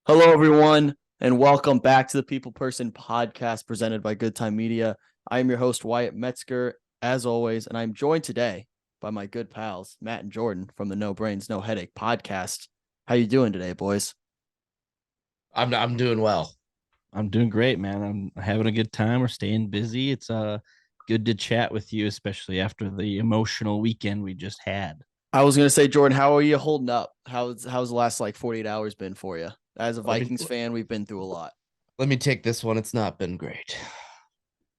Hello, everyone, and welcome back to the People Person podcast presented by Good Time Media. I am your host, Wyatt Metzger, as always, and I'm joined today by my good pals, Matt and Jordan from the No Brains, No Headache podcast. How you doing today, boys? I'm doing well. I'm doing great, man. I'm having a good time. We're staying busy. It's good to chat with you, especially after the emotional weekend we just had. I was gonna say, Jordan, how are you holding up? How's the last 48 hours been for you? As a Let me Vikings fan, we've been through a lot. let me take this one. It's not been great.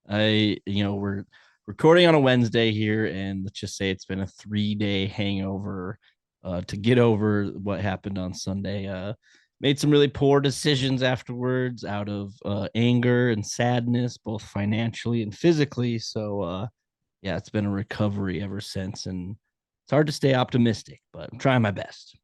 We're recording on a Wednesday here, and let's just say it's been a 3-day hangover to get over what happened on Sunday. Made some really poor decisions afterwards out of anger and sadness, both financially and physically. So yeah, it's been a recovery ever since, and it's hard to stay optimistic, but I'm trying my best.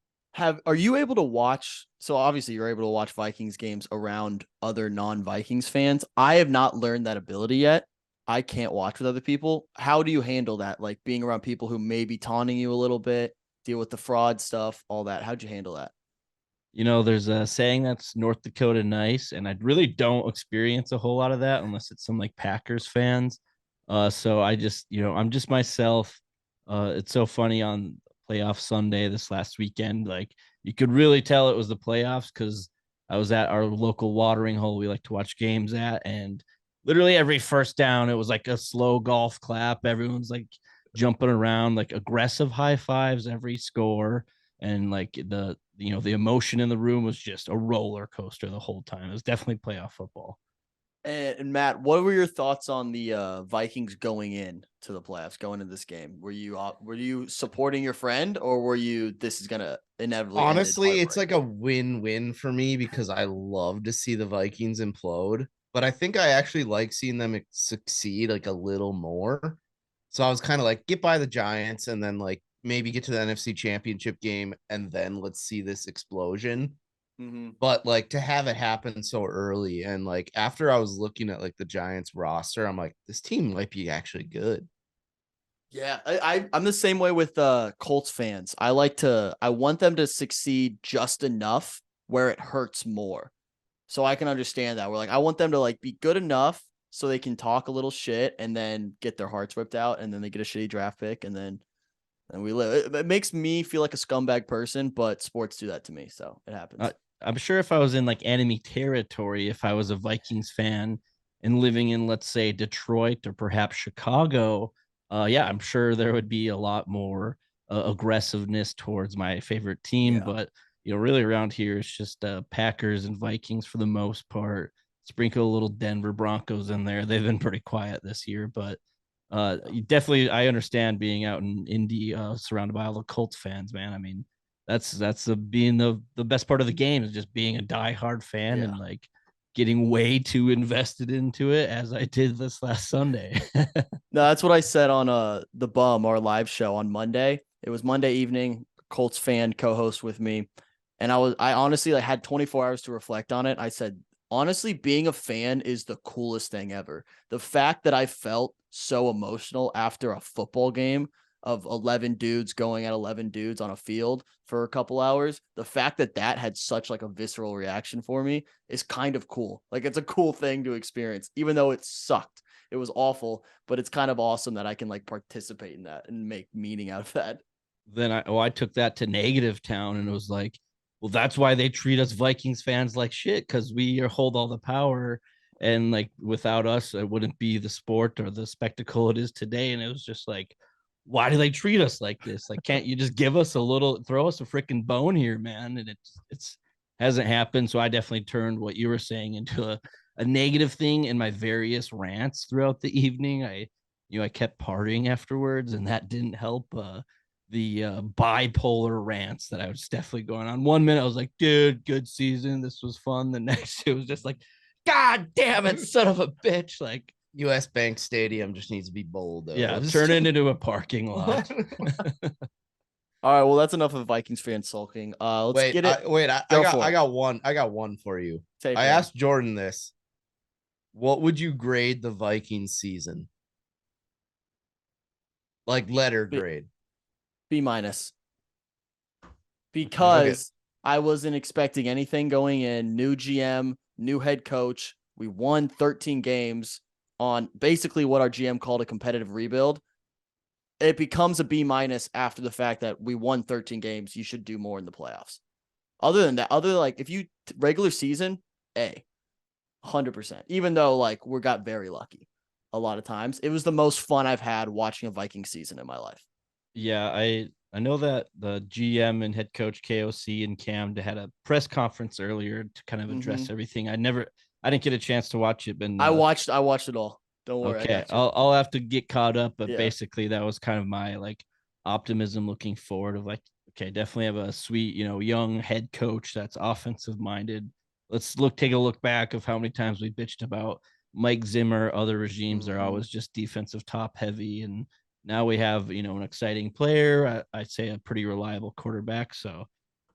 Are you able to watch? So obviously you're able to watch Vikings games around other non-Vikings fans. I have not learned that ability yet. I can't watch with other people. How do you handle that? Like being around people who may be taunting you a little bit, deal with the fraud stuff, all that. How'd you handle that? There's a saying that's North Dakota nice, and I really don't experience a whole lot of that unless it's some like Packers fans. So I'm just myself. It's so funny on playoff Sunday this last weekend. Like you could really tell it was the playoffs because I was at our local watering hole we like to watch games at, and literally every first down it was like a slow golf clap. Everyone's like jumping around, like aggressive high fives every score, and like the emotion in the room was just a roller coaster the whole time. It was definitely playoff football. And Matt, what were your thoughts on the Vikings going in to the playoffs, going into this game? Were you supporting your friend, or were you this is gonna inevitably end in Honestly, it's heartbreak? like a win-win for me because I love to see the Vikings implode, but I think I actually like seeing them succeed like a little more. So I was kind of like, get by the Giants and then like maybe get to the NFC Championship game and then let's see this explosion. Mm-hmm. But like to have it happen so early and like after I was looking at like the Giants roster, I'm like, this team might be actually good. Yeah, I'm the same way with Colts fans. I want them to succeed just enough where it hurts more. So I can understand that. We're like I want them to like be good enough so they can talk a little shit and then get their hearts ripped out and then they get a shitty draft pick and we live. It makes me feel like a scumbag person, but sports do that to me, so it Uh, happens. I'm sure if I was in like enemy territory, if I was a Vikings fan and living in, let's say, Detroit or perhaps Chicago, yeah, I'm sure there would be a lot more aggressiveness towards my favorite team. Yeah. But really around here, it's just Packers and Vikings for the most part. Sprinkle a little Denver Broncos in there. They've been pretty quiet this year, but Yeah. definitely I understand being out in Indy, surrounded by all the Colts fans, man. I mean, that's being the best part of the game is just being a diehard fan Yeah. and like getting way too invested into it as I did this last Sunday. No, that's what I said on the Bum, our live show on Monday. It was Monday evening. Colts fan co-host with me, and I honestly like had 24 hours to reflect on it. I said honestly, being a fan is the coolest thing ever. The fact that I felt so emotional after a football game of 11 dudes going at 11 dudes on a field for a couple hours, the fact that that had such like a visceral reaction for me is kind of cool. Like it's a cool thing to experience, even though it sucked. It was awful, but it's kind of awesome that I can like participate in that and make meaning out of that. Then I took that to negative town and it was like, well, that's why they treat us Vikings fans like shit because we hold all the power, and like without us, it wouldn't be the sport or the spectacle it is today. And it was just like, why do they treat us like this? Like, can't you just give us a little, throw us a freaking bone here, man? And it's hasn't happened. So I definitely turned what you were saying into a negative thing in my various rants throughout the evening. I kept partying afterwards, and that didn't help. The bipolar rants that I was definitely going on. 1 minute I was like, dude, good season. This was fun. The next it was just like, God damn it, son of a bitch. Like, US Bank Stadium just needs to be yeah, bulldozed. turn it into a parking lot. All right, well that's enough of Vikings fan sulking. Let's wait, get it. I Go got for I it. got one. I got one for you. Take I one. asked Jordan this. What would you grade the Vikings season? Like letter B, grade. B minus Okay. because I wasn't expecting anything going in. New GM, new head coach. We won 13 games on basically what our GM called a competitive rebuild. It becomes a B- after the fact that we won 13 games. You should do more in the playoffs. Other than that, if you regular season, A, 100%. Even though like we got very lucky a lot of times, it was the most fun I've had watching a Viking season in my life. Yeah, I know that the GM and head coach KOC and Cam had a press conference earlier to kind of address everything. I didn't get a chance to watch it, but I watched it all. Don't worry, I okay, got you. I'll have to get caught up, but Yeah. basically that was kind of my like optimism looking forward of like, okay, definitely have a sweet, young head coach that's offensive minded. Let's take a look back of how many times we bitched about Mike Zimmer. Other regimes are always just defensive top heavy, and now we have an exciting player. I'd say a pretty reliable quarterback. So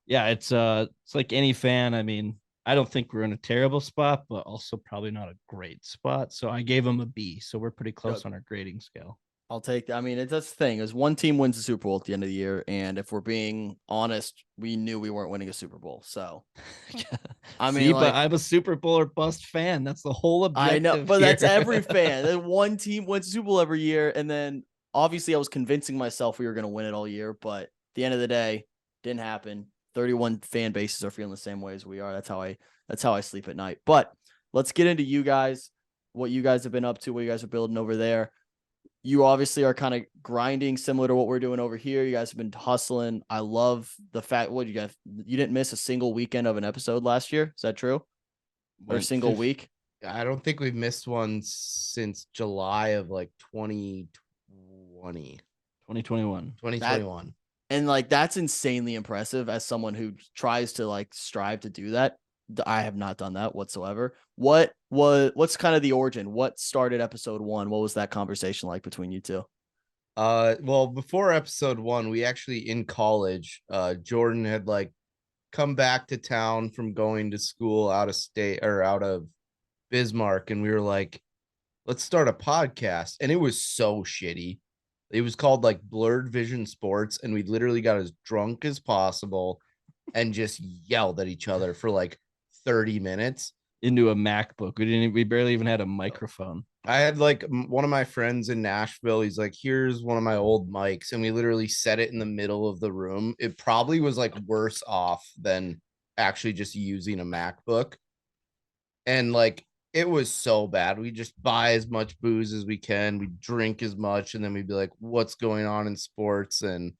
yeah, it's like any fan. I mean, I don't think we're in a terrible spot, but also probably not a great spot. So I gave them a B. So we're pretty close Good. on our grading scale. I'll take. I mean, that's the thing is one team wins the Super Bowl at the end of the year, and if we're being honest, we knew we weren't winning a Super Bowl. So, I mean, but I'm a Super Bowl or bust fan. That's the whole objective. I know, but here. that's every fan. Then one team wins the Super Bowl every year, and then obviously I was convincing myself we were going to win it all year, but at the end of the day, didn't happen. 31 fan bases are feeling the same way as we are. That's how I sleep at night. But let's get into you guys, what you guys have been up to, what you guys are building over there. You obviously are kind of grinding similar to what we're doing over here. You guys have been hustling. I love the fact you didn't miss a single weekend of an episode last year. Is that true? Or a single week? I don't think we've missed one since July of like 2020. 2021. And like that's insanely impressive as someone who tries to like strive to do that. I have not done that whatsoever. What's kind of the origin? What started episode 1? What was that conversation like between you two? Well, before episode 1, we actually in college, Jordan had like come back to town from going to school out of state or out of Bismarck, and we were like, let's start a podcast. And it was so shitty. It was called like Blurred Vision Sports, and we literally got as drunk as possible and just yelled at each other for like 30 minutes into a MacBook. We barely even had a microphone. I had like one of my friends in Nashville. He's like, here's one of my old mics. And we literally set it in the middle of the room. It probably was like worse off than actually just using a MacBook. And like, it was so bad. We just buy as much booze as we can. We drink as much. And then we'd be like, what's going on in sports? And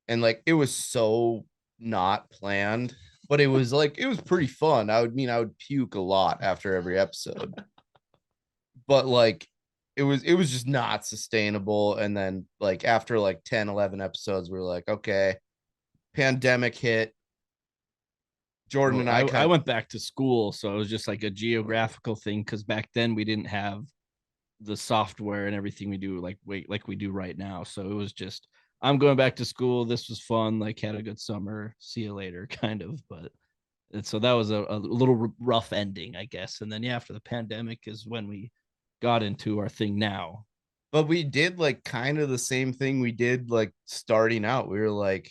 like, it was so not planned, but it was like, it was pretty fun. I would puke a lot after every episode. But like it was just not sustainable. And then like after like 10, 11 episodes, we are like, okay, pandemic hit. Jordan and I went back to school, so it was just like a geographical thing because back then we didn't have the software and everything we do like we do right now. So it was just I'm going back to school. This was fun. Like had a good summer. See you later, kind of. But and so that was a little rough ending, I guess. And then yeah, after the pandemic is when we got into our thing now. But we did like kind of the same thing we did like starting out. We were like,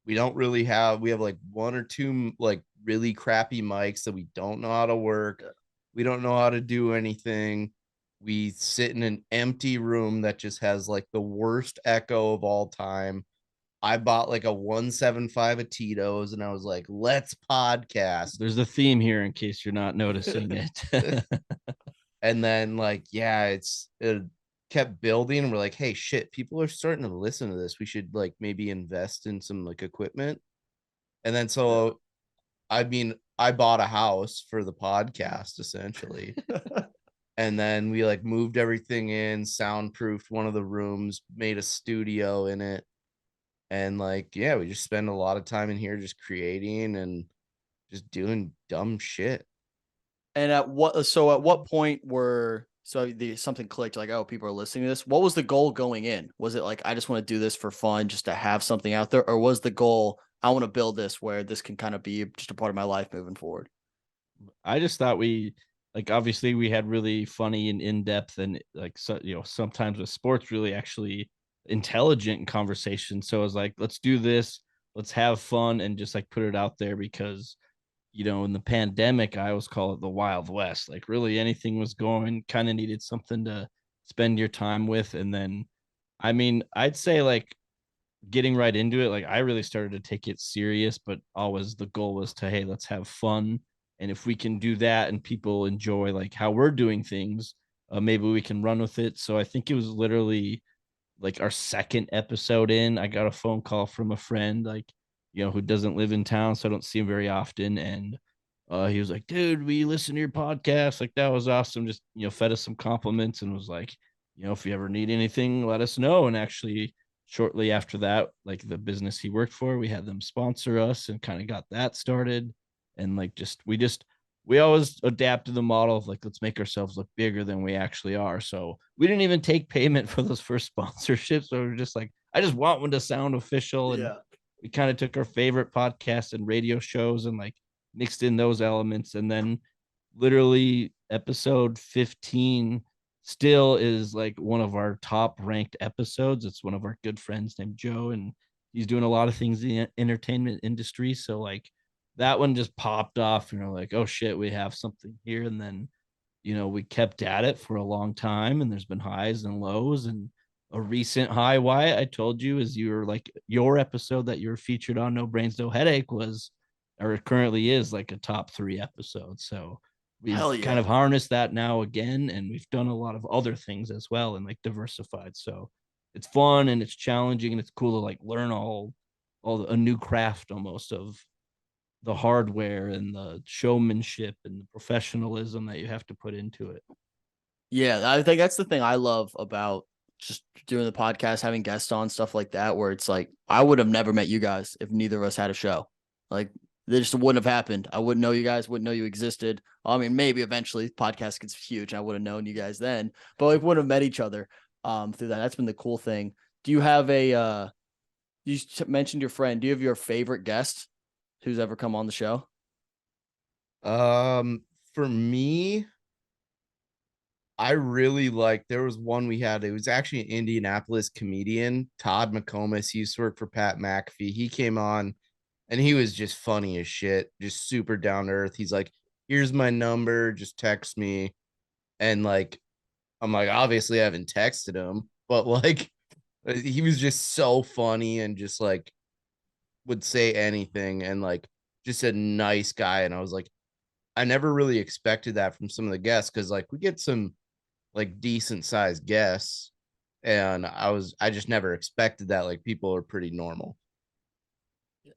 we have like one or two like really crappy mics that we don't know how to work. We don't know how to do anything. We sit in an empty room that just has like the worst echo of all time. I bought like a 175 of Tito's and I was like, let's podcast. There's a theme here in case you're not noticing it. And then like, yeah, it kept building and we're like, hey, shit, people are starting to listen to this. We should like maybe invest in some like equipment. And then so I mean, I bought a house for the podcast essentially. And then we like moved everything in, soundproofed one of the rooms, made a studio in it. And like, yeah, we just spend a lot of time in here just creating and just doing dumb shit. And at what point something clicked like, oh, people are listening to this? What was the goal going in? Was it like, I just want to do this for fun, just to have something out there? Or was the goal, I want to build this where this can kind of be just a part of my life moving forward? I just thought obviously we had really funny and in-depth and like, so, sometimes with sports really actually intelligent conversation. So I was like, let's do this. let's have fun and just like put it out there because in the pandemic, I always call it the Wild West. Like really anything was going, kind of needed something to spend your time with. And then, I mean, I'd say like getting right into it, like I really started to take it serious, but always the goal was to, hey, let's have fun. And if we can do that and people enjoy like how we're doing things, maybe we can run with it. So I think it was literally like our second episode in, I got a phone call from a friend, like, who doesn't live in town, so I don't see him very often. And he was like, dude, we listen to your podcast. Like, that was awesome. Just, fed us some compliments and was like, if you ever need anything, let us know. And actually, shortly after that, like the business he worked for, we had them sponsor us and kind of got that started. And like, we always adapt to the model of like, let's make ourselves look bigger than we actually are. So we didn't even take payment for those first sponsorships. So we were just like, I just want one to sound official. And we kind of took our favorite podcasts and radio shows and like mixed in those elements. And then literally episode 15 still is like one of our top ranked episodes. It's one of our good friends named Joe, and he's doing a lot of things in the entertainment industry. So like that one just popped off, like, oh shit, we have something here. And then, we kept at it for a long time, and there's been highs and lows. And a recent high, Wyatt, I told you, is your episode that you were featured on, No Brains, No Headache, was, or currently is, like a top 3 episode. So Hell we've kind yeah. of harnessed that now again, and we've done a lot of other things as well and like diversified. So it's fun and it's challenging and it's cool to like learn a new craft almost of the hardware and the showmanship and the professionalism that you have to put into it. Yeah, I think that's the thing I love about just doing the podcast, having guests on, stuff like that, where it's like I would have never met you guys if neither of us had a show. Like this just wouldn't have happened. I wouldn't know you guys, wouldn't know you existed. I mean, maybe eventually podcast gets huge. I would have known you guys then, but we wouldn't have met each other through that. That's been the cool thing. Do you have you mentioned your friend. Do you have your favorite guest who's ever come on the show? For me, I really like, there was one we had, it was actually an Indianapolis comedian, Todd McComas. He used to work for Pat McAfee. He came on and he was just funny as shit, just super down to earth. He's like, here's my number, just text me. And like, I'm like, obviously I haven't texted him, but like, he was just so funny and just like would say anything and like just a nice guy. And I was like, I never really expected that from some of the guests because like we get some like decent sized guests, and I just never expected that. Like people are pretty normal.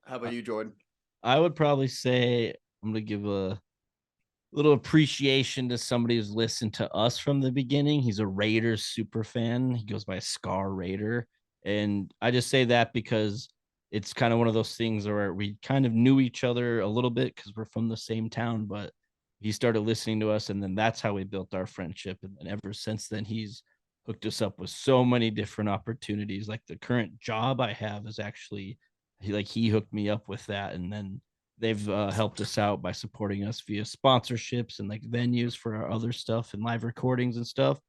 How about you, Jordan? I would probably say I'm gonna give a little appreciation to somebody who's listened to us from the beginning. He's a Raiders super fan. He goes by Scar Raider. And I just say that because it's kind of one of those things where we kind of knew each other a little bit because we're from the same town, but he started listening to us, and then that's how we built our friendship. And then ever since then, he's hooked us up with so many different opportunities. Like the current job I have is actually he hooked me up with that, and then they've helped us out by supporting us via sponsorships and like venues for our other stuff and live recordings and stuff.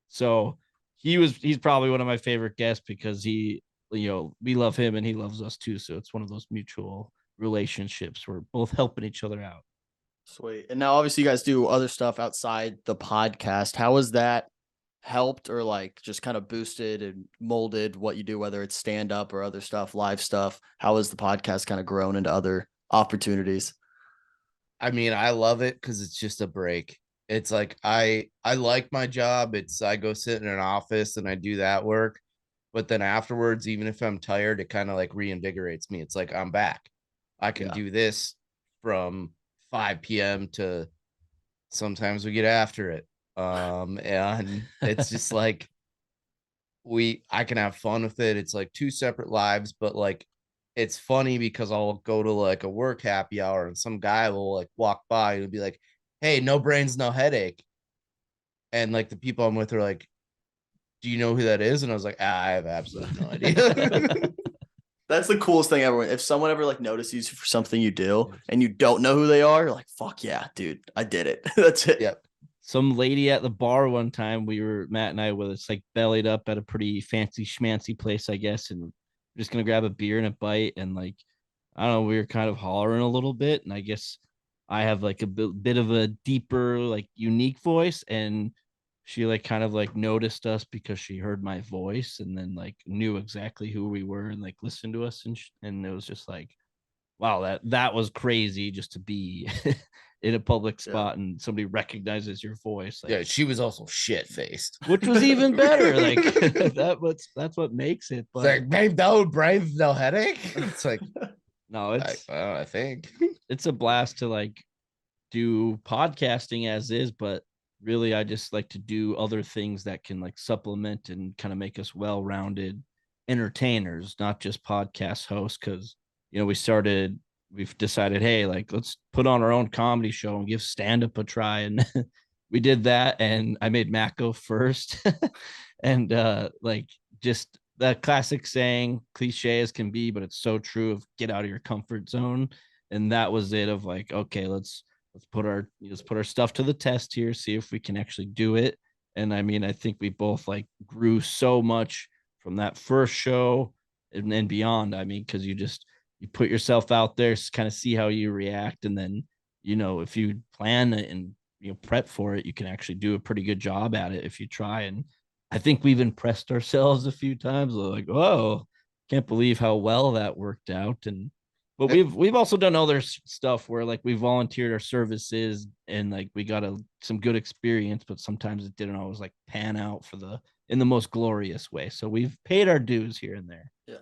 So he's probably one of my favorite guests because we love him and he loves us too. So it's one of those mutual relationships. We're both helping each other out. Sweet. And now obviously you guys do other stuff outside the podcast. How has that helped or like just kind of boosted and molded what you do, whether it's stand up or other stuff, live stuff? How has the podcast kind of grown into other opportunities? I mean, I love it because it's just a break. It's like I like my job. It's I go sit in an office and I do that work, but then afterwards, even if I'm tired, it kind of like reinvigorates me. It's like I'm back. I can Yeah. do this from 5 p.m. to sometimes we get after it. And it's just like I can have fun with it. It's like 2 separate lives, but like it's funny because I'll go to like a work happy hour and some guy will like walk by and be like, hey, no brains, no headache. And like the people I'm with are like, do you know who that is? And I was like, I have absolutely no idea. That's the coolest thing ever. If someone ever like notices you for something you do and you don't know who they are, you're like, fuck yeah, dude, I did it. That's it. Yep. Some lady at the bar one time, Matt and I were it's like bellied up at a pretty fancy schmancy place, I guess, and we're just gonna grab a beer and a bite, and like I don't know, we were kind of hollering a little bit, and I guess I have like a bit of a deeper, like unique voice, and she like kind of like noticed us because she heard my voice and then like knew exactly who we were and like listened to us, and it was just like, wow, that was crazy just to be in a public Yeah. spot and somebody recognizes your voice. Like, Yeah, she was also shit faced. which was even better. Like that's what makes it. It's But like, babe, no headache. It's like, no, I think. it's a blast to like do podcasting as is, but really I just like to do other things that can like supplement and kind of make us well-rounded entertainers, not just podcast hosts. Because we've decided, hey, like let's put on our own comedy show and give stand-up a try, and we did that, and I made Matt go first. And like just that classic saying, cliche as can be, but it's so true, of get out of your comfort zone. And that was it, of like, okay, let's put our stuff to the test here, see if we can actually do it. And I mean, I think we both like grew so much from that first show and then beyond. I mean, because you put yourself out there, kind of see how you react, and then if you plan and prep for it, you can actually do a pretty good job at it if you try. And I think we've impressed ourselves a few times. We're like, oh, can't believe how well that worked out. And but we've also done other stuff where like we volunteered our services and like we got some good experience, but sometimes it didn't always like pan out in the most glorious way. So we've paid our dues here and there. Yeah.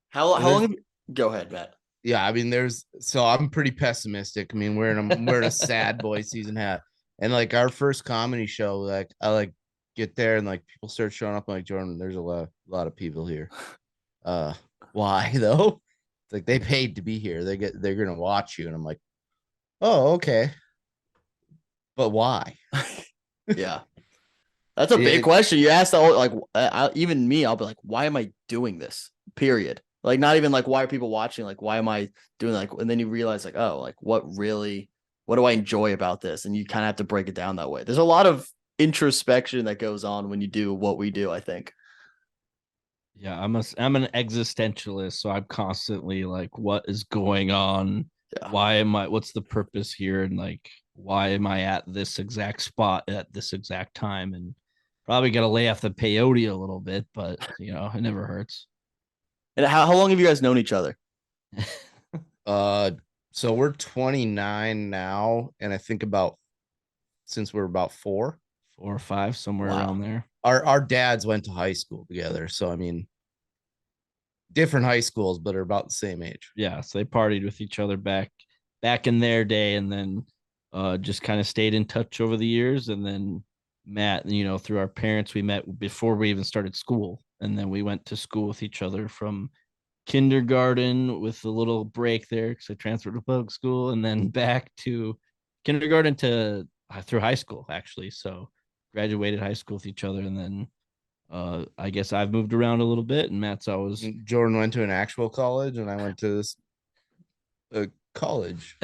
How long have you, go ahead, Matt. Yeah, I mean, so I'm pretty pessimistic. I mean, I'm wearing a sad boy season hat. And like our first comedy show, like I like get there and like people start showing up. I'm like, Jordan, there's a lot of people here. Why though? It's like they paid to be here. They're gonna watch you. And I'm like, oh, okay. But why? Yeah. That's a big question. You asked that, like, even me, I'll be like, why am I doing this? Period. Like, not even like, why are people watching? Like, why am I doing like, and then you realize like, oh, like what do I enjoy about this? And you kind of have to break it down that way. There's a lot of introspection that goes on when you do what we do, I think. Yeah, I'm an existentialist, so I'm constantly like, what is going on? Yeah. What's the purpose here? And like, why am I at this exact spot at this exact time? And probably got to lay off the peyote a little bit, but it never hurts. And how long have you guys known each other? So we're 29 now, and I think since we're about 4 or 5, somewhere around there. Our dads went to high school together, so I mean, different high schools, but are about the same age. Yeah, so they partied with each other back in their day, and then just kind of stayed in touch over the years. And then Matt, through our parents, we met before we even started school, and then we went to school with each other from kindergarten with a little break there because I transferred to public school, and then back to kindergarten to through high school actually. So graduated high school with each other, and then I guess I've moved around a little bit, and Matt's always Jordan went to an actual college, and I went to this college.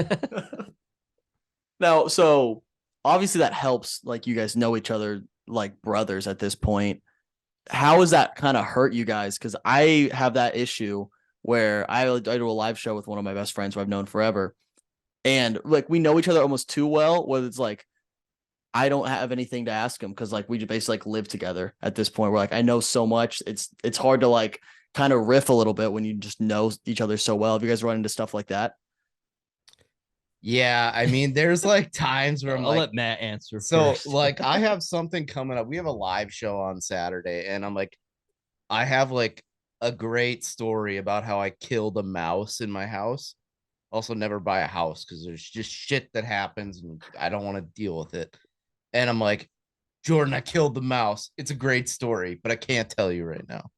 Now, so obviously that helps, like you guys know each other like brothers at this point. How has that kind of hurt you guys? Because I have that issue where I do a live show with one of my best friends who I've known forever. And like we know each other almost too well, whether it's like I don't have anything to ask him because like we just basically like live together at this point. We're like, I know so much. It's hard to like kind of riff a little bit when you just know each other so well. Have you guys run into stuff like that? Yeah, I mean, there's like times where I'll let Matt answer. So first. like I have something coming up. We have a live show on Saturday, and I'm like, I have like a great story about how I killed a mouse in my house. Also, never buy a house because there's just shit that happens and I don't want to deal with it. And I'm like, Jordan, I killed the mouse. It's a great story, but I can't tell you right now.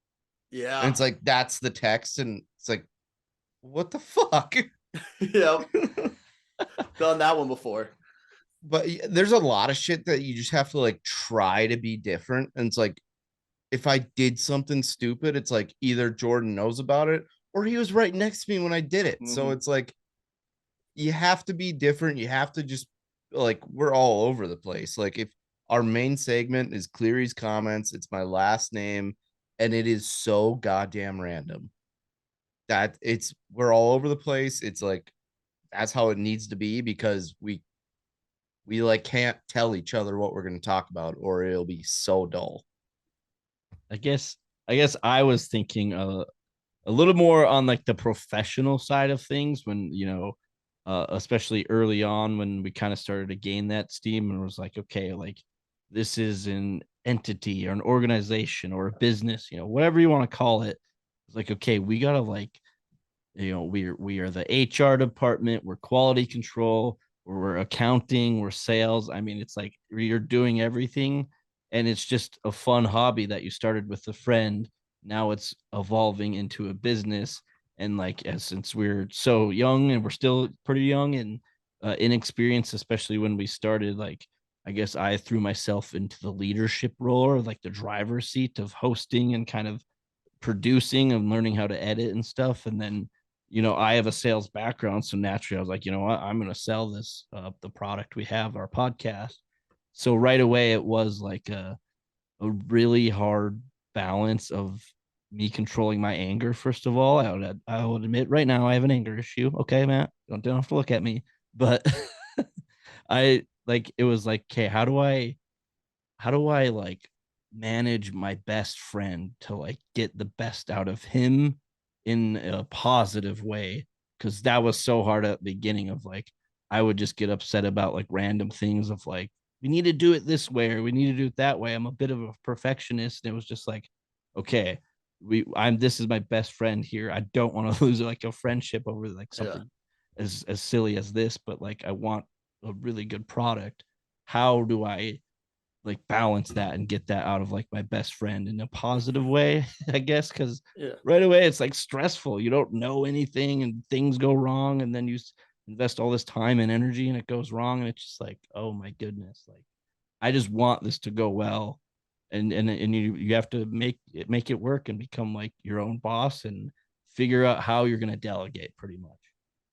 Yeah. And it's like, that's the text. And it's like, what the fuck? Yep. Done that one before. But there's a lot of shit that you just have to like try to be different. And it's like, if I did something stupid, it's like either Jordan knows about it or he was right next to me when I did it. So it's like, you have to be different. You have to just like, we're all over the place. Like if our main segment is Cleary's comments, it's my last name, and it is so goddamn random. that we're all over the place. It's like that's how it needs to be because we like can't tell each other what we're going to talk about or it'll be so dull. I guess I was thinking a little more on like the professional side of things when especially early on when we kind of started to gain that steam and was like, okay, like this is an entity or an organization or a business, whatever you want to call it. It's like, okay, we gotta like, we are the HR department, we're quality control, we're accounting, we're sales. I mean, it's like you're doing everything, and it's just a fun hobby that you started with a friend. Now it's evolving into a business, and like since we're so young and we're still pretty young and inexperienced, especially when we started, like I guess I threw myself into the leadership role or like the driver's seat of hosting and kind of producing and learning how to edit and stuff. And then, I have a sales background. So naturally, I was like, you know what? I'm going to sell this, the product we have, our podcast. So right away, it was like a really hard balance of me controlling my anger. First of all, I would admit right now I have an anger issue. Okay, Matt, don't have to look at me. But I like it was like, okay, how do I like manage my best friend to like get the best out of him in a positive way? Because that was so hard at the beginning of like I would just get upset about like random things of like we need to do it this way or we need to do it that way. I'm a bit of a perfectionist, and it was just like, okay, I'm this is my best friend here. I don't want to lose like a friendship over like Yeah. something as silly as this, but like I want a really good product. How do I like balance that and get that out of like my best friend in a positive way, I guess, because Yeah. right away it's like stressful. You don't know anything and things go wrong, and then you invest all this time and energy and it goes wrong, and it's just like, oh my goodness, like I just want this to go well, and you have to make it work and become like your own boss and figure out how you're going to delegate pretty much.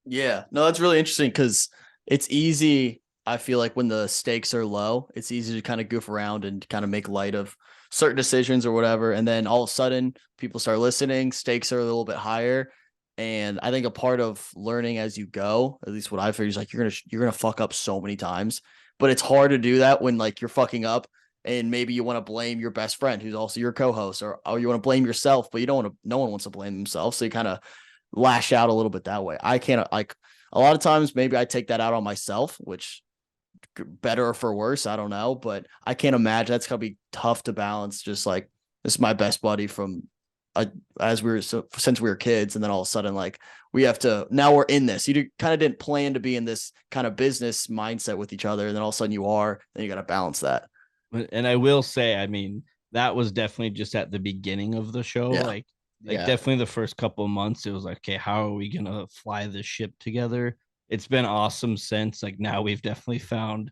Yeah. No, that's really interesting because it's easy. I feel like when the stakes are low, it's easy to kind of goof around and kind of make light of certain decisions or whatever. And then all of a sudden, people start listening, stakes are a little bit higher. And I think a part of learning as you go, at least what I figure is like you're gonna fuck up so many times, but it's hard to do that when like you're fucking up and maybe you want to blame your best friend who's also your co-host, or you want to blame yourself, but you don't want to. No one wants to blame themselves, so you kind of lash out a little bit that way. I can't like a lot of times maybe I take that out on myself, which better or for worse, I don't know, but I can't imagine that's gonna be tough to balance. Just like this is my best buddy from as we were since we were kids, and then all of a sudden like we have to now we're in this. You kind of didn't plan to be in this kind of business mindset with each other, and then all of a sudden you are. Then you got to balance that. And I will say, I mean, that was definitely just at the beginning of the show. Yeah, Like Yeah. definitely the first couple of months, it was like, okay, how are we gonna fly this ship together? It's been awesome since. Like now we've definitely found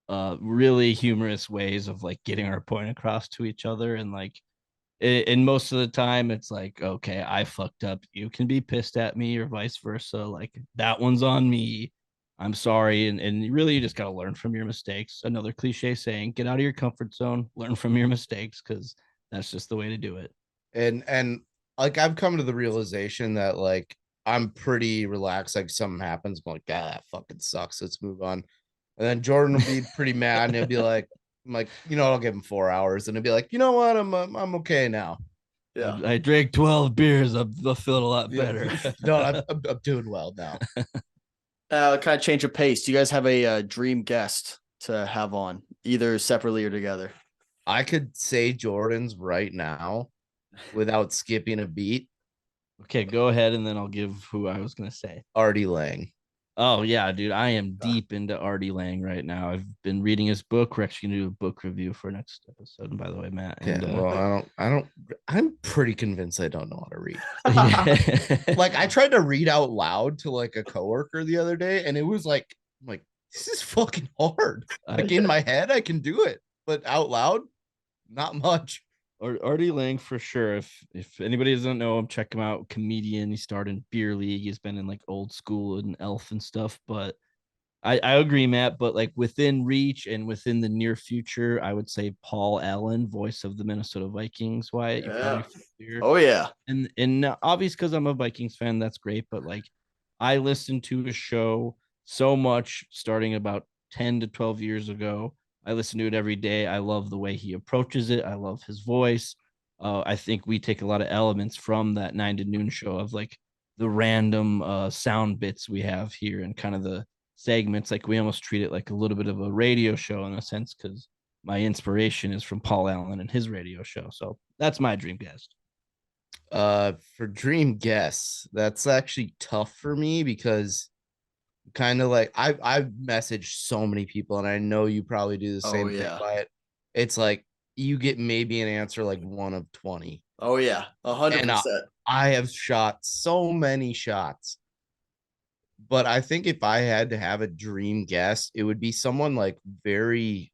really humorous ways of like getting our point across to each other. And like and most of the time it's like, okay, I fucked up, you can be pissed at me or vice versa, like that one's on me, I'm sorry. And really you just got to learn from your mistakes. Another cliche saying, get out of your comfort zone, learn from your mistakes, because that's just the way to do it. And like I've come to the realization that like I'm pretty relaxed. Like something happens, I'm like, ah, that fucking sucks. Let's move on. And then Jordan will be pretty mad, and he'll be like, I'm like, I'll give him 4 hours, and he'll be like, you know what, I'm okay now. yeah. I drank 12 beers, I feel a lot Yeah, better. no, I'm doing well now. Kind of change of pace. Do you guys have a dream guest to have on, either separately or together? I could say Jordan's right now without skipping a beat. Okay, go ahead and then I'll give who I was gonna say. Artie Lang. Oh yeah, dude, I am deep into Artie Lang right now. I've been reading his book. We're actually gonna do a book review for next episode. And by the way, Matt, Okay, and well, I'm pretty convinced I don't know how to read. yeah. Like I tried to read out loud to like a coworker the other day, and it was like, I'm like, this is fucking hard. Like in my head, I can do it, but out loud, not much. Artie Lang for sure. If anybody doesn't know him, check him out. Comedian. He started in Beer League. He's been in like Old School and Elf and stuff. But I agree, Matt, but like within reach and within the near future, I would say Paul Allen, voice of the Minnesota Vikings. Wyatt, you're Yeah. probably familiar. Oh yeah. And obvious because I'm a Vikings fan, that's great. But like, I listened to a show so much starting about 10 to 12 years ago. I listen to it every day. I love the way he approaches it. I love his voice. I think we take a lot of elements from that 9 to noon show of like the random sound bits we have here and kind of the segments. Like we almost treat it like a little bit of a radio show in a sense because my inspiration is from Paul Allen and his radio show. So that's my dream guest. For dream guess, that's actually tough for me because kind of like I've messaged so many people, and I know you probably do the Oh same thing, yeah. but it's like you get maybe an answer like 1 of 20. Oh yeah. And 100%. I have shot so many shots, but I think if I had to have a dream guest, it would be someone like very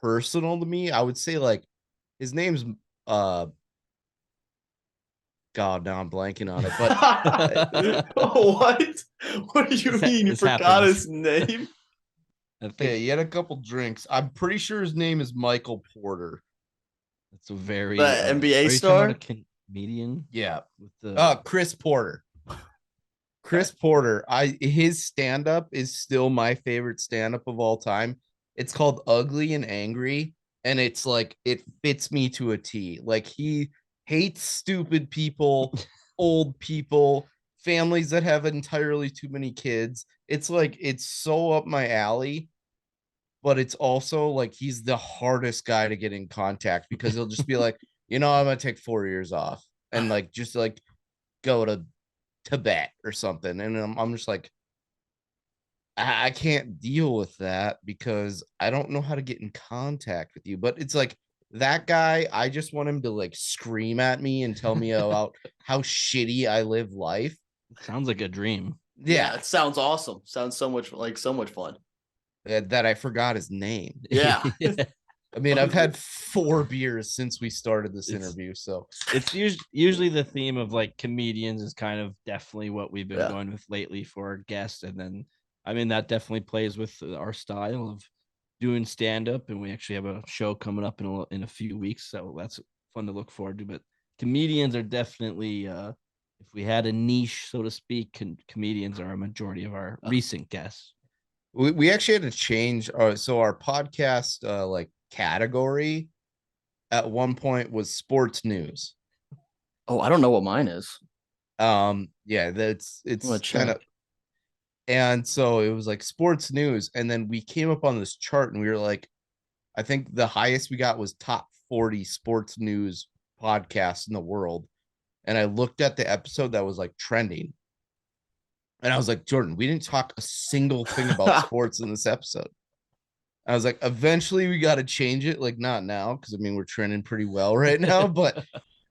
personal to me. I would say like his name's uh God, now I'm blanking on it, but What? What do you mean? You This forgot happens. his name? I think yeah, he had a couple drinks. I'm pretty sure his name is Michael Porter. that's a very The NBA are you talking about star? a comedian Yeah. with the Chris Porter. Chris Porter. His stand-up is still my favorite stand-up of all time. It's called Ugly and Angry, and it's like it fits me to a T. Like he hates stupid people, old people, families that have entirely too many kids. It's like it's so up my alley, but it's also like he's the hardest guy to get in contact because he'll just be like, I'm gonna take 4 years off and like just like go to Tibet or something. And I'm just like, I can't deal with that because I don't know how to get in contact with you. But it's like that guy, I just want him to like scream at me and tell me about how shitty I live life. sounds like a dream. Yeah. It sounds awesome. Sounds so much fun. That I forgot his name. Yeah. I mean, I've had 4 beers since we started this It's- interview. So It's usually the theme of like comedians is kind of definitely what we've been Yeah. going with lately for our guests. And then, I mean, that definitely plays with our style of doing stand up. And we actually have a show coming up in a few weeks. So that's fun to look forward to. But comedians are definitely, if we had a niche, so to speak, comedians are a majority of our recent guests. we actually had to change our podcast like category at one point was sports news. Oh, I don't know what mine is. Yeah, it's I'm gonna kind of, check. and so it was like sports news, and then we came up on this chart and we were like, I think the highest we got was top 40 sports news podcasts in the world. And I looked at the episode that was like trending, and I was like, Jordan, we didn't talk a single thing about sports in this episode. I was like, eventually we got to change it. Like, not now, because I mean, we're trending pretty well right now, but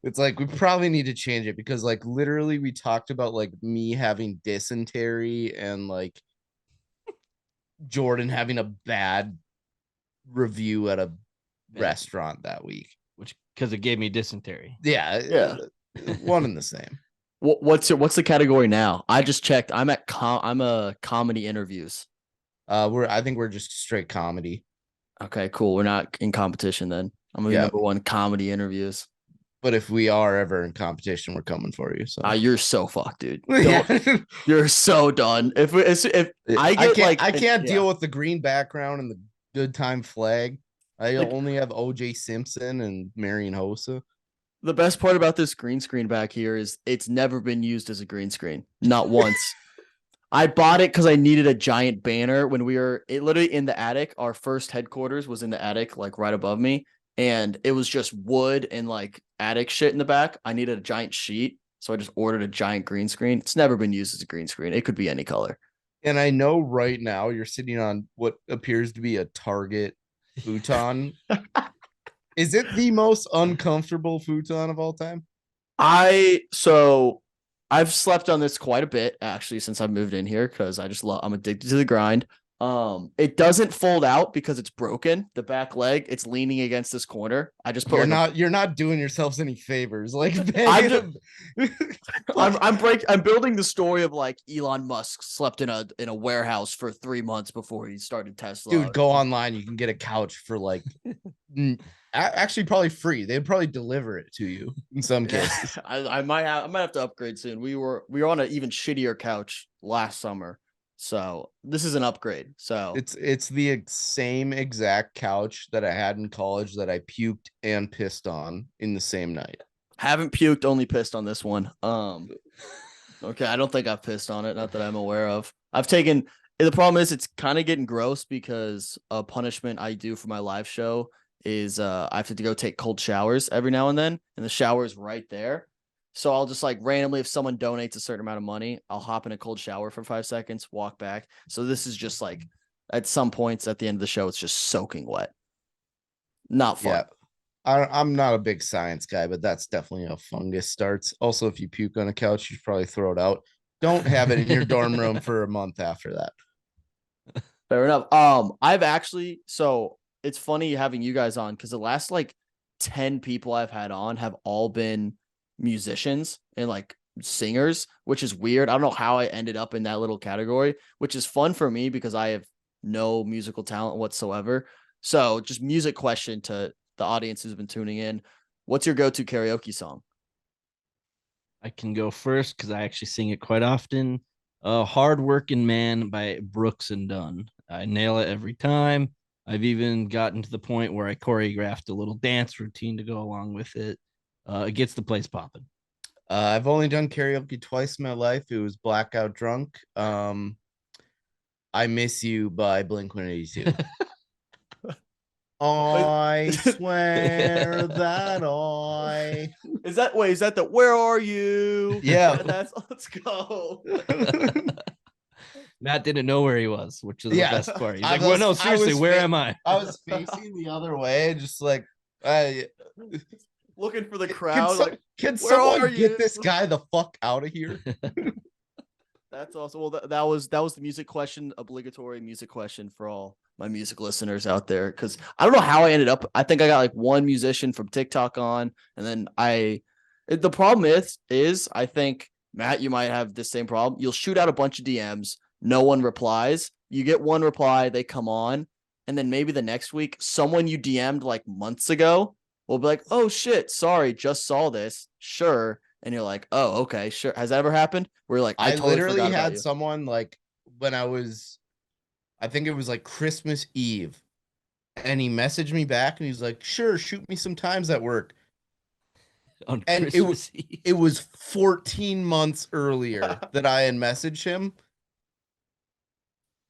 it's like we probably need to change it because, like, literally, we talked about like me having dysentery and like Jordan having a bad review at a restaurant that week. Which because it gave me dysentery. Yeah, Yeah. one and the same. What's the category now? I just checked. I'm a comedy interviews. I think we're just straight comedy. Okay, cool. We're not in competition then. I'm gonna be Yeah. #1 comedy interviews. But if we are ever in competition, we're coming for you. So You're so fucked, dude. yeah. You're so done. If I get I can't yeah. deal with the green background and the good time flag. I Like- only have OJ Simpson and Marion Hossa. The best part about this green screen back here is it's never been used as a green screen. Not once. I bought it because I needed a giant banner when we were literally in the attic. Our first headquarters was in the attic, like right above me. And it was just wood and like attic shit in the back. I needed a giant sheet. So I just ordered a giant green screen. It's never been used as a green screen. It could be any color. And I know right now you're sitting on what appears to be a Target futon. Is it the most uncomfortable futon of all time? So I've slept on this quite a bit actually since I moved in here because I'm addicted to the grind. It doesn't fold out because it's broken. The back leg, it's leaning against this corner. I just put You're not doing yourselves any favors. Like I'm building the story of like Elon Musk slept in a warehouse for 3 months before he started Tesla. Dude, go online. You can get a couch for like actually probably free. They'd probably deliver it to you in some cases. I might have to upgrade soon. We were on an even shittier couch last summer. So this is an upgrade. So it's the same exact couch that I had in college that I puked and pissed on in the same night. Haven't puked, only pissed on this one. Okay, I don't think I've pissed on it, not that I'm aware of. The problem is it's kind of getting gross because a punishment I do for my live show is I have to go take cold showers every now and then, and the shower is right there. So I'll just like randomly, if someone donates a certain amount of money, I'll hop in a cold shower for 5 seconds, walk back. So this is just like at some points at the end of the show, it's just soaking wet. Not fun. Yeah. I'm not a big science guy, but that's definitely how fungus starts. Also, if you puke on a couch, you should probably throw it out. Don't have it in your dorm room for a month after that. Fair enough. So it's funny having you guys on because the last like 10 people I've had on have all been musicians and like singers, which is weird. I don't know how I ended up in that little category, which is fun for me because I have no musical talent whatsoever. So just music question to the audience who's been tuning in. What's your go-to karaoke song? I can go first because I actually sing it quite often. Hard Working Man by Brooks and Dunn. I nail it every time. I've even gotten to the point where I choreographed a little dance routine to go along with it. It gets the place popping. I've only done karaoke twice in my life. It was Blackout Drunk. I Miss You by Blink-182. I swear that I. Is that the Where Are You? Yeah. Let's go. Matt didn't know where he was, which is the best part. He's like, well, no, seriously, where am I? I was facing the other way, just like looking for the crowd. Can someone get this guy the fuck out of here? That's awesome. Well, that was the music question, obligatory music question for all my music listeners out there. Because I don't know how I ended up. I think I got like one musician from TikTok on, and then the problem is I think Matt, you might have the same problem. You'll shoot out a bunch of DMs, no one replies. You get one reply, they come on, and then maybe the next week, someone you DM'd like months ago will be like, "Oh shit, sorry, just saw this." Sure. And you're like, "Oh, okay, sure." Has that ever happened? Where you're like, I totally literally had you. someone like when I think it was like Christmas Eve, and he messaged me back and he's like, "Sure, shoot me some times at work." On and Christmas Eve. It was 14 months earlier that I had messaged him.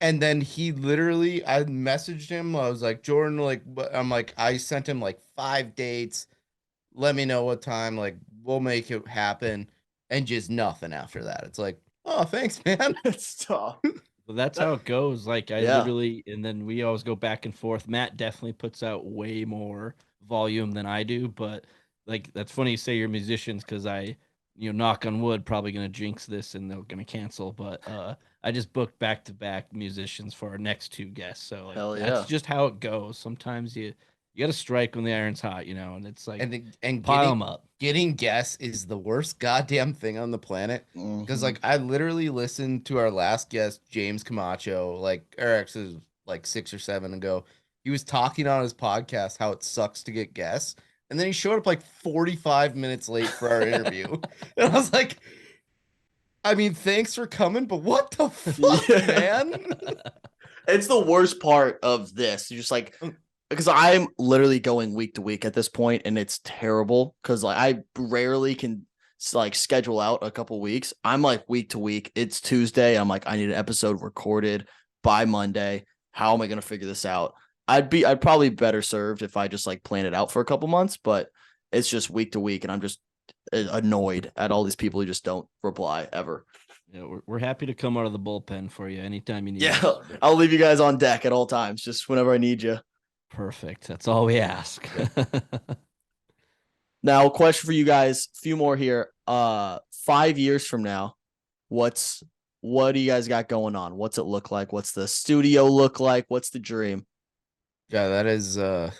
And then I messaged him. I was like, Jordan, I sent him like 5 dates. Let me know what time, like, we'll make it happen. And just nothing after that. It's like, oh, thanks, man. It's tough. Well, that's how it goes. Like literally, and then we always go back and forth. Matt definitely puts out way more volume than I do, but like that's funny you say you're musicians because knock on wood, probably gonna jinx this and they're gonna cancel. But I just booked back-to-back musicians for our next 2 guests. So that's just how it goes. Sometimes you got to strike when the iron's hot, and it's like and pile them up. Getting guests is the worst goddamn thing on the planet because like I literally listened to our last guest, James Camacho, actually like 6 or 7 ago. He was talking on his podcast how it sucks to get guests, and then he showed up like 45 minutes late for our interview, and I was like, I mean, thanks for coming, but what the fuck, man? It's the worst part of this. You're just like, because I'm literally going week to week at this point, and it's terrible because like I rarely can like schedule out a couple weeks. I'm like week to week. It's Tuesday. I'm like, I need an episode recorded by Monday. How am I going to figure this out? I'd probably be better served if I just like plan it out for a couple months, but it's just week to week, and I'm just annoyed at all these people who just don't reply ever. Yeah, we're happy to come out of the bullpen for you anytime you need. Yeah, us. I'll leave you guys on deck at all times, just whenever I need you. Perfect. That's all we ask. Now, question for you guys, a few more here. 5 years from now, what's what do you guys got going on? What's it look like? What's the studio look like? What's the dream? Yeah, that is a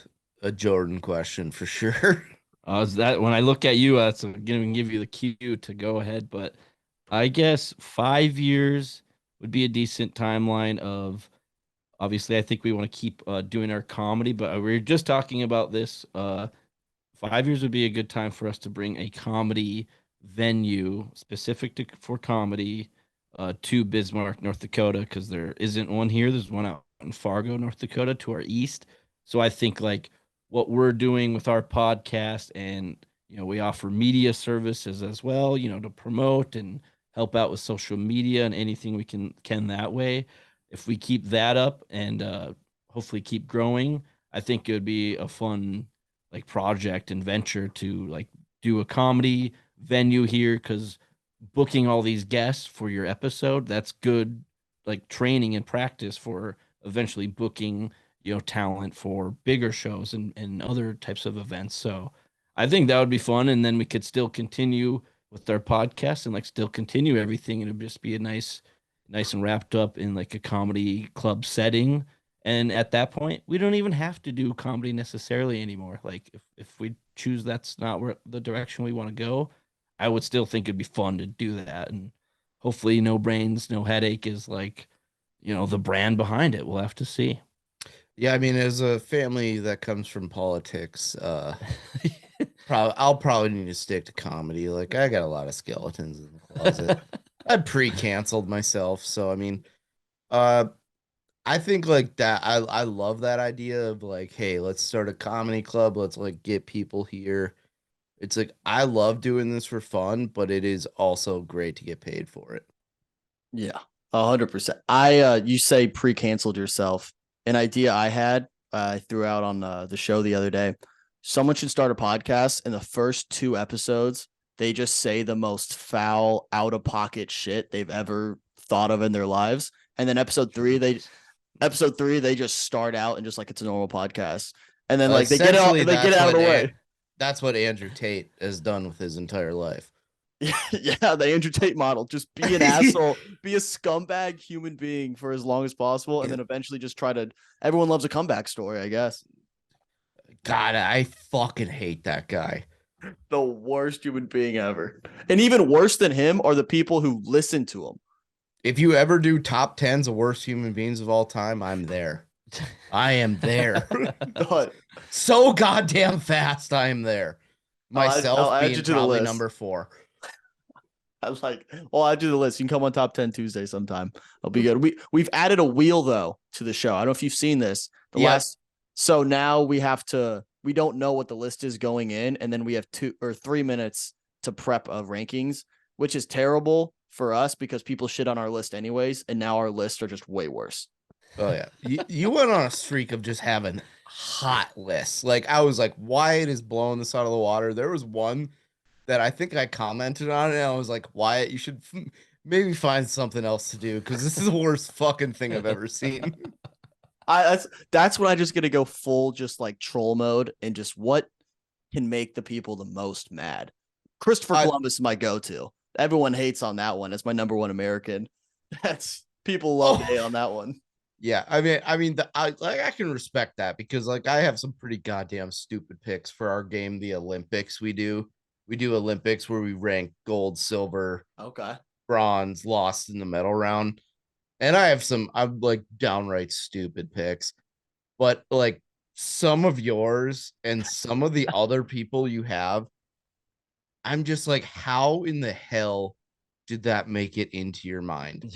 Jordan question for sure. Is that when I look at you, that's going to give you the cue to go ahead. But I guess 5 years would be a decent timeline of obviously, I think we want to keep doing our comedy, but we were just talking about this. 5 years would be a good time for us to bring a comedy venue specific for comedy to Bismarck, North Dakota, because there isn't one here. There's one out in Fargo, North Dakota, to our east. So I think like what we're doing with our podcast, and we offer media services as well, to promote and help out with social media and anything we can that way. If we keep that up and hopefully keep growing, I think it would be a fun like project and venture to like do a comedy venue here, because booking all these guests for your episode, that's good like training and practice for eventually booking talent for bigger shows and other types of events. So I think that would be fun, and then we could still continue with our podcast and like still continue everything, and it'd just be a nice and wrapped up in like a comedy club setting. And at that point, we don't even have to do comedy necessarily anymore. Like if we choose that's not where the direction we want to go, I would still think it'd be fun to do that. And hopefully no brains, no headache is like, the brand behind it. We'll have to see. Yeah, I mean, as a family that comes from politics, I'll probably need to stick to comedy. Like I got a lot of skeletons in the closet. I pre-canceled myself, so I mean, uh, I think like that. I love that idea of like, hey, let's start a comedy club. Let's like get people here. It's like I love doing this for fun, but it is also great to get paid for it. Yeah, 100%. You say pre-canceled yourself. An idea I had, I threw out on the show the other day. Someone should start a podcast, and the first 2 episodes, they just say the most foul, out of pocket shit they've ever thought of in their lives. And then episode 3, they just start out and just like it's a normal podcast. And then like Essentially, they get it out of the way. that's what Andrew Tate has done with his entire life. Yeah, the Andrew Tate model. Just be an asshole, be a scumbag human being for as long as possible, and then eventually just try to. Everyone loves a comeback story, I guess. God, I fucking hate that guy. The worst human being ever. And even worse than him are the people who listen to him. If you ever do top tens of worst human beings of all time, I'm there. I am there. So goddamn fast, I am there. Myself I'll add being you to the probably list. number 4. I was like, well, I'll do the list. You can come on top 10 Tuesday sometime. It'll be good. We've added a wheel though to the show. I don't know if you've seen this. So now we don't know what the list is going in, and then we have 2 or 3 minutes to prep of rankings, which is terrible for us because people shit on our list anyways, and now our lists are just way worse. Oh yeah. You went on a streak of just having hot lists. Like I was like, Wyatt is blowing this out of the water. There was one that I think I commented on it, and I was like, Wyatt, you should maybe find something else to do because this is the worst fucking thing I've ever seen. That's when I just gonna go full just like troll mode and just what can make the people the most mad. Christopher Columbus is my go-to. Everyone hates on that one. It's my number 1 American. That's people love hate on that one. Yeah, I can respect that because like I have some pretty goddamn stupid picks for our game, the Olympics. We do Olympics where we rank gold, silver, bronze, lost in the medal round. And I'm like downright stupid picks. But like some of yours and some of the other people you have, I'm just like, how in the hell did that make it into your mind?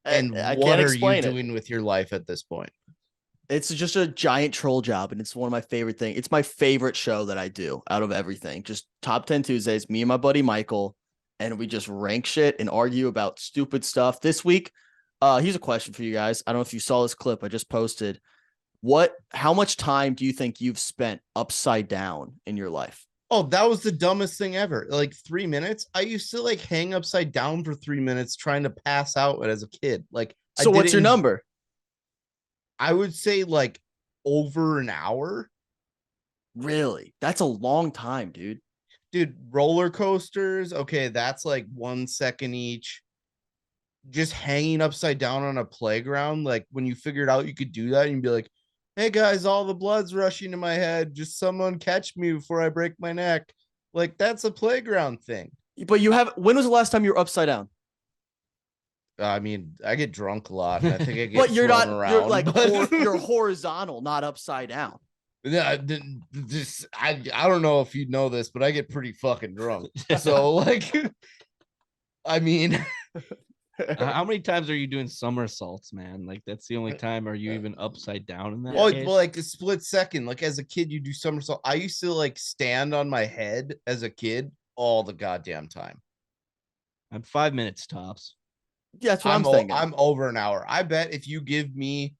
And what are you doing with your life at this point? It's just a giant troll job, and it's one of my favorite things. It's my favorite show that I do out of everything. Just top 10 Tuesdays, me and my buddy Michael, and we just rank shit and argue about stupid stuff. This week, here's a question for you guys. I don't know if you saw this clip I just posted. How much time do you think you've spent upside down in your life? Oh, that was the dumbest thing ever. Like 3 minutes. I used to like hang upside down for 3 minutes trying to pass out as a kid. Like, so what's your number? I would say like over an hour. Really? That's a long time, dude. dude, roller coasters. Okay, that's like 1 second each. Just hanging upside down on a playground. Like when you figured out you could do that, you'd be like, hey guys, all the blood's rushing to my head. Just someone catch me before I break my neck. Like that's a playground thing. But when was the last time you were upside down? I mean, I get drunk a lot, and I think I get But you're thrown not, around. you're like, but you're horizontal, not upside down. yeah, just I don't know if you know this, but I get pretty fucking drunk. So like, I mean, How many times are you doing somersaults, man? Like that's the only time. Are you even upside down in that well, case? like a split second. Like as a kid, you do somersault. I used to like stand on my head as a kid all the goddamn time. I'm 5 minutes tops. Yeah, that's what I'm thinking. I'm over an hour. I bet if you give me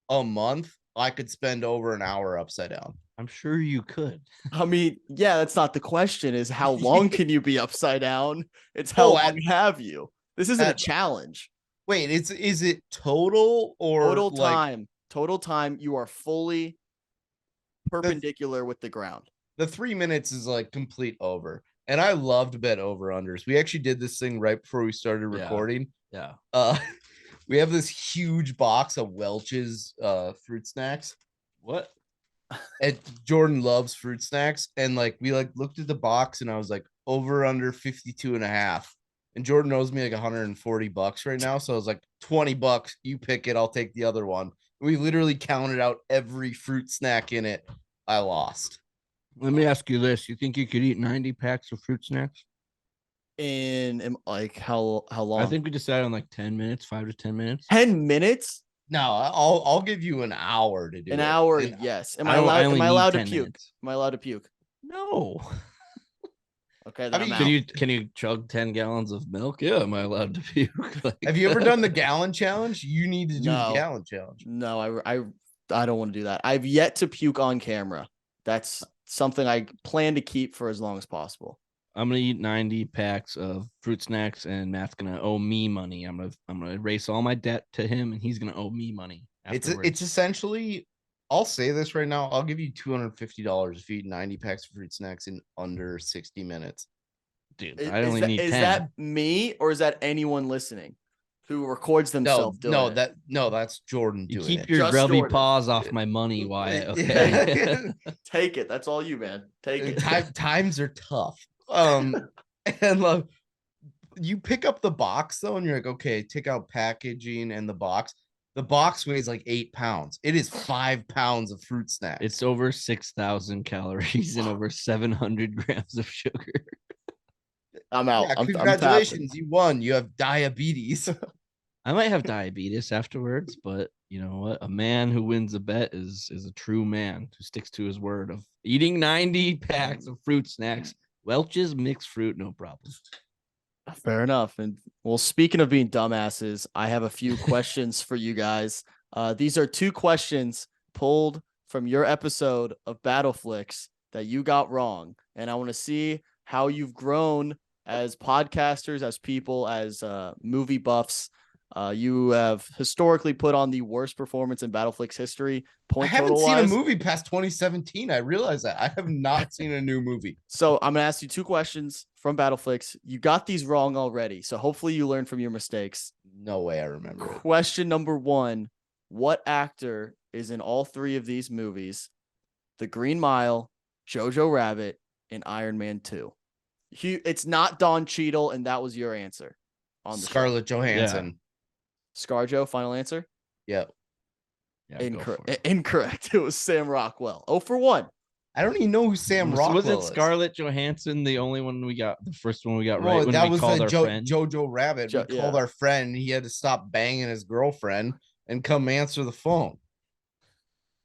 a month, I could spend over an hour upside down. I'm sure you could. I mean, yeah, that's not the question. Is how long can you be upside down? It's how long have you? This isn't a challenge. Wait, is it total or Total like time? Total time. You are fully perpendicular with the ground. the 3 minutes is like complete over. And I loved bet over unders. We actually did this thing right before we started recording. Yeah. We have this huge box of Welch's fruit snacks. What? And Jordan loves fruit snacks. And like we like looked at the box and I was like over under 52 and a half. And Jordan owes me like $140 right now. So I was like, $20, you pick it, I'll take the other one. We literally counted out every fruit snack in it. I lost. Let me ask you this: you think you could eat 90 packs of fruit snacks? In like how long? I think we decided on like 10 minutes, 5 to 10 minutes. 10 minutes? No, I'll give you an hour to do an it. hour, And yes. Am I allowed to puke? Minutes. Am I allowed to puke? No. Okay, then I mean, I'm out. Can you chug 10 gallons of milk? Yeah, am I allowed to puke? Like, have you ever done the gallon challenge? You need to do the gallon challenge. No, I don't want to do that. I've yet to puke on camera. That's something I plan to keep for as long as possible. I'm gonna eat 90 packs of fruit snacks, and Matt's gonna owe me money. I'm gonna erase all my debt to him, and he's gonna owe me money. Afterwards. It's essentially. I'll say this right now. I'll give you $250 if you eat 90 packs of fruit snacks in under 60 minutes. Dude, I only need 10. Is that me or is that anyone listening who records themselves doing it? That's Jordan You doing keep it. your Just grubby Jordan. paws off my money, Wyatt. Okay. Take it. That's all you, man. Take it. Times are tough. And you pick up the box though, and you're like, okay, take out packaging and the box. The box weighs like 8 pounds. It is 5 pounds of fruit snacks. It's over 6,000 calories and over 700 grams of sugar. I'm out. Yeah, congratulations, you won. You have diabetes. I might have diabetes afterwards, but you know what? A man who wins a bet is a true man who sticks to his word of eating 90 packs of fruit snacks. Welch's mixed fruit, no problem. Fair enough. And well, speaking of being dumbasses, I have a few questions for you guys. These are 2 questions pulled from your episode of Battleflix that you got wrong. And I want to see how you've grown as podcasters, as people, as movie buffs. You have historically put on the worst performance in Battleflix history. I haven't seen a movie past 2017. I realize that. I have not seen a new movie. So I'm going to ask you 2 questions from Battleflix. You got these wrong already. So hopefully you learn from your mistakes. No way I remember it. Question number 1. What actor is in all 3 of these movies? The Green Mile, Jojo Rabbit, and Iron Man 2. It's not Don Cheadle, and that was your answer on the Scarlett Johansson. Yeah. ScarJo, final answer? Yep. Yeah, Incorrect. It was Sam Rockwell. 0 for 1. I don't even know who Sam Rockwell was. It Scarlett Johansson the only one we got? The first one we got right when that we was called our friend Jojo Rabbit. We called our friend. And he had to stop banging his girlfriend and come answer the phone.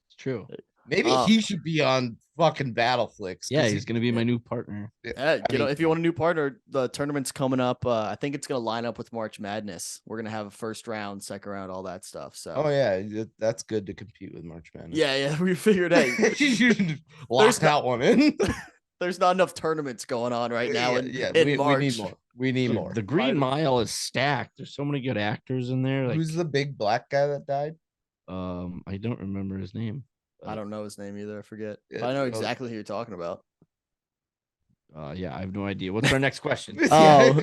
It's true. Maybe he should be on fucking Battleflix. Yeah, he's gonna be my new partner. If you want a new partner, the tournament's coming up. I think it's gonna line up with March Madness. We're gonna have a first round, second round, all that stuff. So oh yeah, that's good to compete with March Madness. Yeah, we figured hey, locked that one in. There's not enough tournaments going on right now. In March. We need more. We need more. The Green Mile is stacked. There's so many good actors in there. Like, who's the big black guy that died? I don't remember his name. I don't know his name either. I forget. But I know exactly who you're talking about. Yeah, I have no idea. What's our next question? Oh,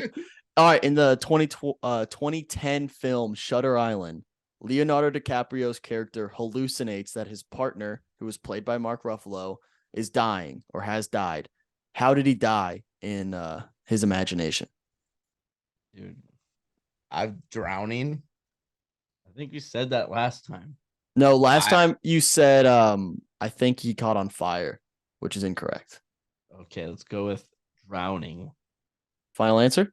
all right. In the 2010 film Shutter Island, Leonardo DiCaprio's character hallucinates that his partner, who was played by Mark Ruffalo, is dying or has died. How did he die in his imagination? Dude, I'm drowning. I think you said that last time. No, last I- time you said I think he caught on fire, which is incorrect. Okay, let's go with drowning. Final answer?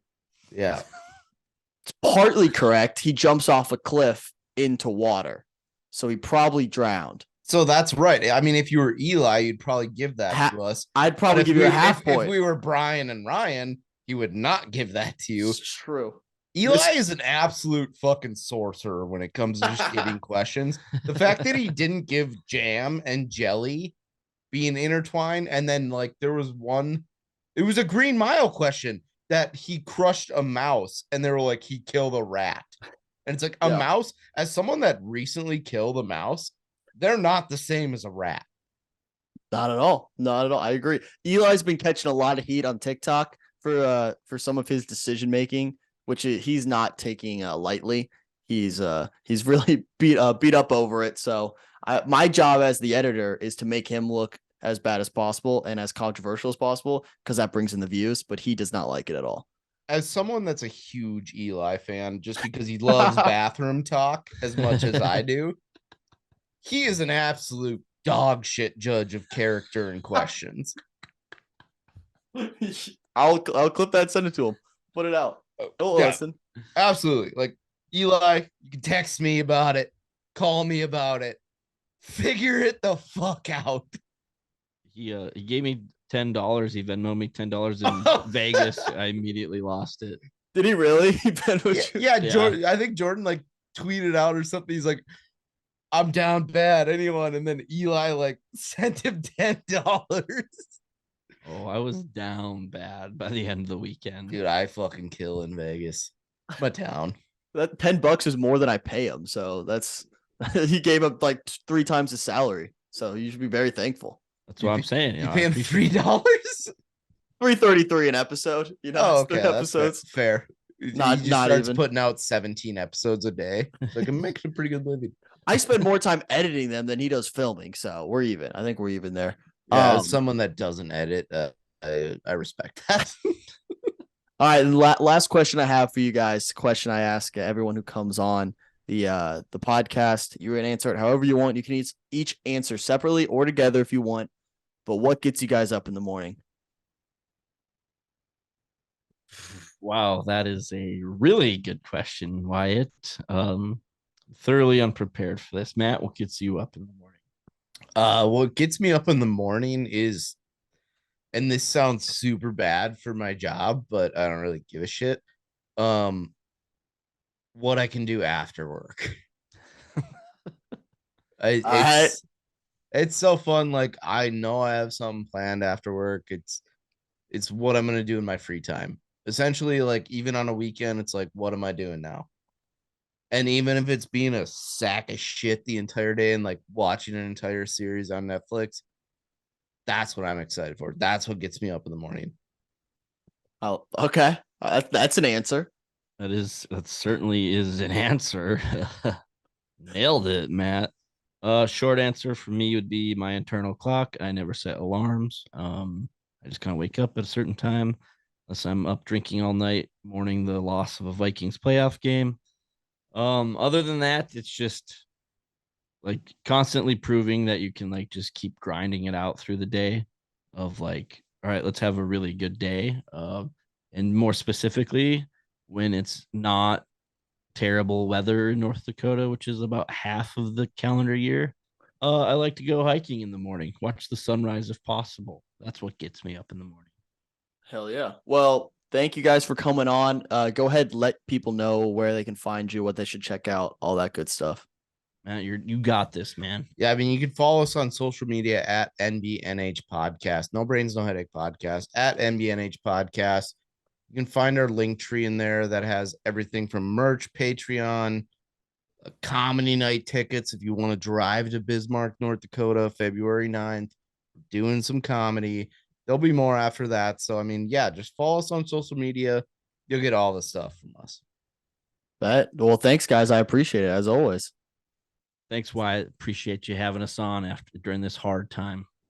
Yeah. It's partly correct. He jumps off a cliff into water. So he probably drowned. So that's right. I mean, if you were Eli, you'd probably give that to us. I'd probably But give you a half point. If we were Brian and Ryan, he would not give that to you. It's true. Eli is an absolute fucking sorcerer when it comes to just giving questions. The fact that he didn't give jam and jelly being intertwined, and then like there was one, it was a Green Mile question that he crushed a mouse, and they were like he killed a rat, and it's like a mouse. As someone that recently killed a mouse, they're not the same as a rat. Not at all. Not at all. I agree. Eli's been catching a lot of heat on TikTok for some of his decision making, which he's not taking lightly. He's really beat up over it. So my job as the editor is to make him look as bad as possible and as controversial as possible because that brings in the views. But he does not like it at all. As someone that's a huge Eli fan, just because he loves bathroom talk as much as I do, he is an absolute dog shit judge of character and questions. I'll clip that, send it to him, put it out. Oh, yeah, listen. Absolutely. Like Eli, you can text me about it, call me about it, figure it the fuck out. He gave me $10. He Venmoed me $10 in Vegas. I immediately lost it. Did he really? Yeah, Jordan. I think Jordan like tweeted out or something. He's like, I'm down bad, anyone. And then Eli like sent him $10. Oh, I was down bad by the end of the weekend. Dude, I fucking kill in Vegas. My town. That $10 is more than I pay him. So that's he gave up like 3 times his salary. So you should be very thankful. That's what I'm saying. You pay him $3? $3.33 an episode. You know, oh, okay, episodes. That's fair. Not he just starts even putting out 17 episodes a day. Like I'm making a pretty good living. I spend more time editing them than he does filming, so we're even. I think we're even there. Yeah, as someone that doesn't edit, I respect that. All right, last question I have for you guys. Question I ask everyone who comes on the podcast. You're gonna answer it however you want. You can each answer separately or together if you want. But what gets you guys up in the morning? Wow, that is a really good question, Wyatt. Thoroughly unprepared for this. Matt, what gets you up in the morning? What gets me up in the morning is, and this sounds super bad for my job, but I don't really give a shit. What I can do after work. It's so fun. Like I know I have something planned after work. It's what I'm gonna do in my free time. Essentially, like even on a weekend, it's like, what am I doing now? And even if it's being a sack of shit the entire day and like watching an entire series on Netflix, that's what I'm excited for. That's what gets me up in the morning. Oh, okay. That's an answer. That certainly is an answer. Nailed it, Matt. Short answer for me would be my internal clock. I never set alarms. I just kind of wake up at a certain time, unless I'm up drinking all night, mourning the loss of a Vikings playoff game. Other than that, it's just like constantly proving that you can like just keep grinding it out through the day of like, all right, let's have a really good day. And more specifically, when it's not terrible weather in North Dakota, which is about half of the calendar year, I like to go hiking in the morning, watch the sunrise if possible. That's what gets me up in the morning. Hell yeah. Well, thank you guys for coming on. Go ahead, let people know where they can find you, what they should check out, all that good stuff. Man, you got this, man. Yeah, I mean, you can follow us on social media at NBNH Podcast, No Brains, No Headache Podcast, at NBNH Podcast. You can find our link tree in there that has everything from merch, Patreon, comedy night tickets. If you want to drive to Bismarck, North Dakota, February 9th, doing some comedy. there'll be more after that. So I mean, yeah, just follow us on social media. You'll get all the stuff from us. Well, thanks, guys. I appreciate it as always. Thanks, Wyatt. Appreciate you having us on during this hard time.